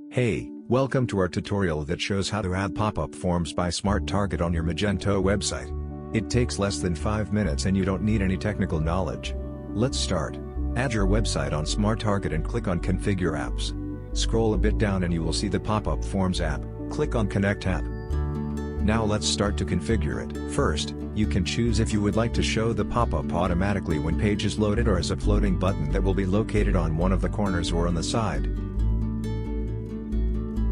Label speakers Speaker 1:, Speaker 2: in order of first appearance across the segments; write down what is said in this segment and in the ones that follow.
Speaker 1: Hey, welcome to our tutorial that shows how to add Popup Forms by Smart Target on your Magento website. It takes less than 5 minutes and you don't need any technical knowledge. Let's start. Add your website on Smart Target and click on Configure Apps. Scroll a bit down and you will see the Popup Forms app. Click on Connect app. Now let's start to configure it. First, you can choose if you would like to show the pop-up automatically when page is loaded or as a floating button that will be located on one of the corners or on the side.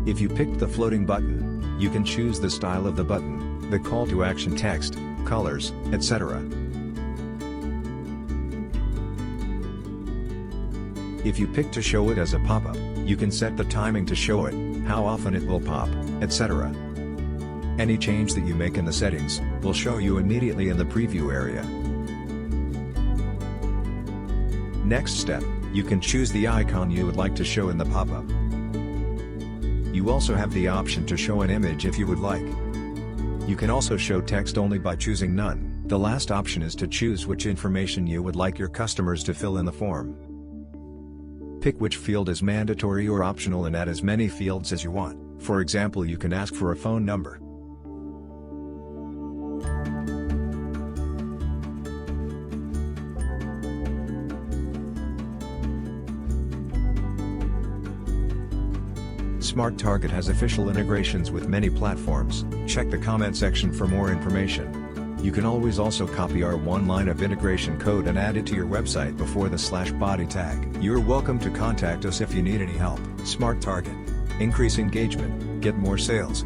Speaker 1: If you picked the floating button, you can choose the style of the button, the call to action text, colors, etc. If you pick to show it as a pop-up, you can set the timing to show it, how often it will pop, etc. Any change that you make in the settings will show you immediately in the preview area. Next step, you can choose the icon you would like to show in the pop-up. You also have the option to show an image if you would like. You can also show text only by choosing none. The last option is to choose which information you would like your customers to fill in the form. Pick which field is mandatory or optional and add as many fields as you want. For example, you can ask for a phone number. Smart Target has official integrations with many platforms. Check the comment section for more information. You can always also copy our one line of integration code and add it to your website before the /body tag. You're welcome to contact us if you need any help. Smart Target. Increase engagement, get more sales.